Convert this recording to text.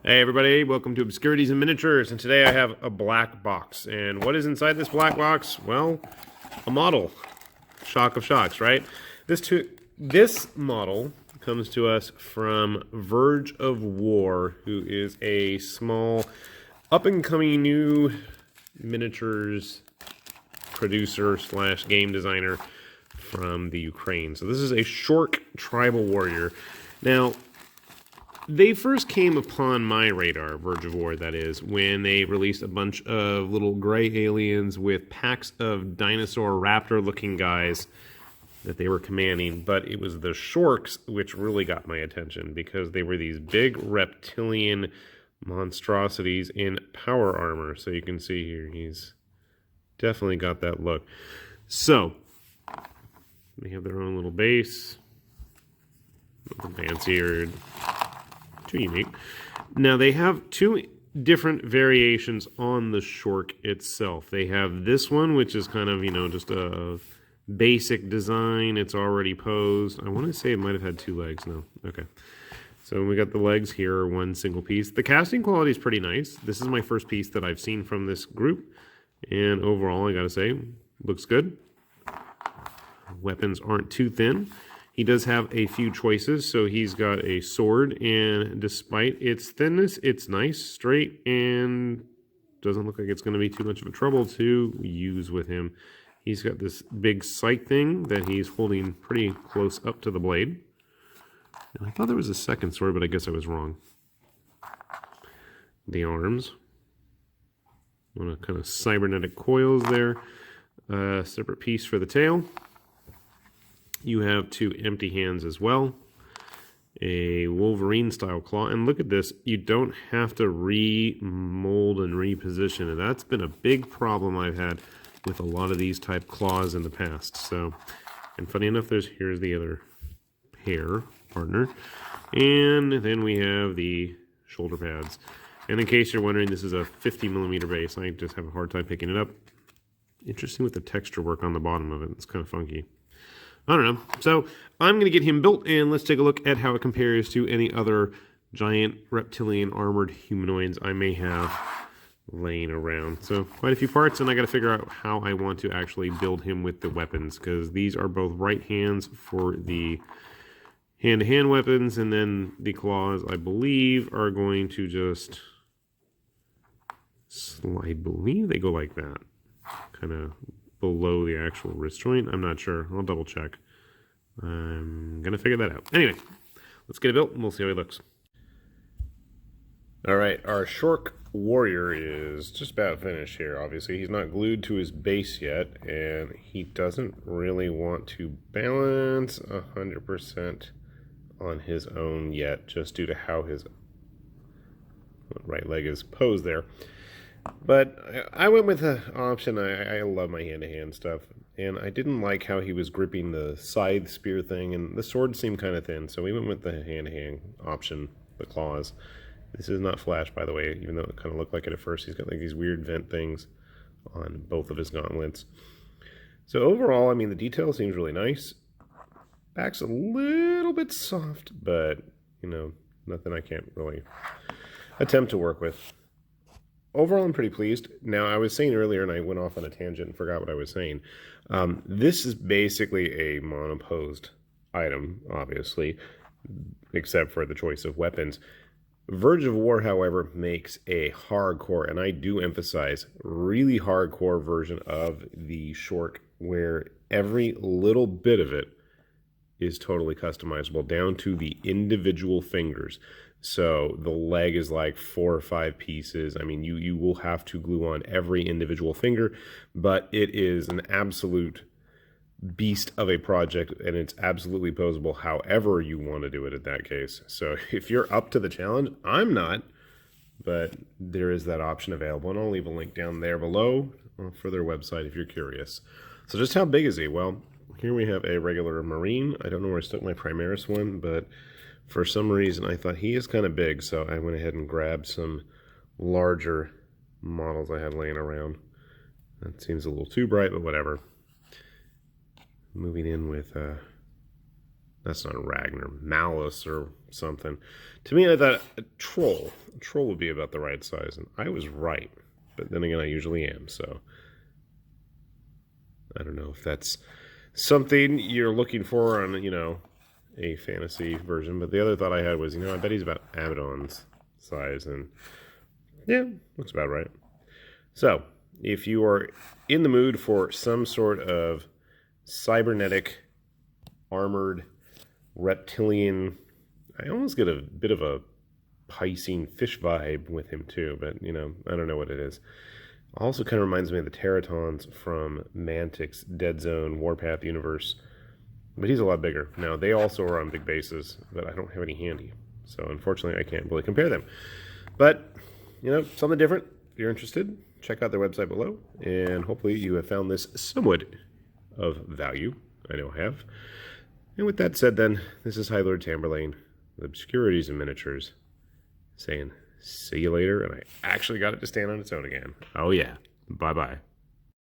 Hey everybody, welcome to Obscurities and Miniatures, and today I have a black box. And what is inside this black box? Well, a model. Shock of shocks, right? This model comes to us from Verge of War, who is a small, up-and-coming new miniatures producer slash game designer from the Ukraine. So this is a Shork Tribal Warrior. Now, they first came upon my radar, Verge of War, that is, when they released a bunch of little gray aliens with packs of dinosaur raptor-looking guys that they were commanding. But it was the Shorks which really got my attention because they were these big reptilian monstrosities in power armor. So you can see here, he's definitely got that look. So, they have their own little base. Nothing fancy or too unique. Now they have two different variations on the Shork itself. They have this one, which is kind of, just a basic design. It's already posed. I want to say it might have had two legs. No. Okay. So we got the legs here, one single piece. The casting quality is pretty nice. This is my first piece that I've seen from this group. And overall, I gotta say, looks good. Weapons aren't too thin. He does have a few choices, so he's got a sword, and despite its thinness, it's nice, straight, and doesn't look like it's going to be too much of a trouble to use with him. He's got this big sight thing that he's holding pretty close up to the blade. And I thought there was a second sword, but I guess I was wrong. The arms. One of kind of cybernetic coils there. Separate piece for the tail. You have two empty hands as well. A Wolverine style claw. And look at this. You don't have to remold and reposition. And that's been a big problem I've had with a lot of these type claws in the past. So, and funny enough, here's the other pair partner. And then we have the shoulder pads. And in case you're wondering, this is a 50mm base. I just have a hard time picking it up. Interesting with the texture work on the bottom of it. It's kind of funky. I don't know. So I'm going to get him built, and let's take a look at how it compares to any other giant reptilian armored humanoids I may have laying around. So quite a few parts, and I got to figure out how I want to actually build him with the weapons, because these are both right hands for the hand-to-hand weapons, and then the claws, I believe, are going to just, I believe they go like that, kind of below the actual wrist joint. I'm not sure. I'll double check. I'm going to figure that out. Anyway, let's get it built and we'll see how he looks. Alright, our Shork Warrior is just about finished here, obviously. He's not glued to his base yet, and he doesn't really want to balance 100% on his own yet, just due to how his right leg is posed there. But I went with the option. I love my hand-to-hand stuff, and I didn't like how he was gripping the scythe spear thing, and the sword seemed kind of thin, so we went with the hand-to-hand option, the claws. This is not flash, by the way, even though it kind of looked like it at first. He's got like these weird vent things on both of his gauntlets. So overall, I mean, the detail seems really nice. Back's a little bit soft, but, nothing I can't really attempt to work with. Overall, I'm pretty pleased. Now, I was saying earlier, and I went off on a tangent and forgot what I was saying. This is basically a monoposed item, obviously, except for the choice of weapons. Verge of War, however, makes a hardcore, and I do emphasize, really hardcore version of the Shork, where every little bit of it is totally customizable, down to the individual fingers. So the leg is like 4 or 5 pieces. I mean, you will have to glue on every individual finger, but it is an absolute beast of a project, and it's absolutely posable however you want to do it in that case. So if you're up to the challenge, I'm not, but there is that option available, and I'll leave a link down there below for their website if you're curious. So just how big is he? Well, here we have a regular Marine. I don't know where I stuck my Primaris one, but for some reason, I thought he is kind of big, so I went ahead and grabbed some larger models I had laying around. That seems a little too bright, but whatever. Moving in with, that's not Ragnar, Malice, or something. To me, I thought a troll would be about the right size, and I was right. But then again, I usually am, so I don't know if that's something you're looking for on, you know, a fantasy version. But the other thought I had was, you know, I bet he's about Abaddon's size, and yeah, looks about right. So, if you are in the mood for some sort of cybernetic, armored, reptilian, I almost get a bit of a Piscean fish vibe with him too, but, you know, I don't know what it is. Also kind of reminds me of the Teratons from Mantic's Dead Zone Warpath universe, but he's a lot bigger. Now, they also are on big bases, but I don't have any handy, so unfortunately I can't really compare them. But, you know, something different. If you're interested, check out their website below, and hopefully you have found this somewhat of value. I know I have. And with that said then, this is High Lord Tamberlane, with Obscurities and Miniatures, saying see you later, and I actually got it to stand on its own again. Oh yeah, bye-bye.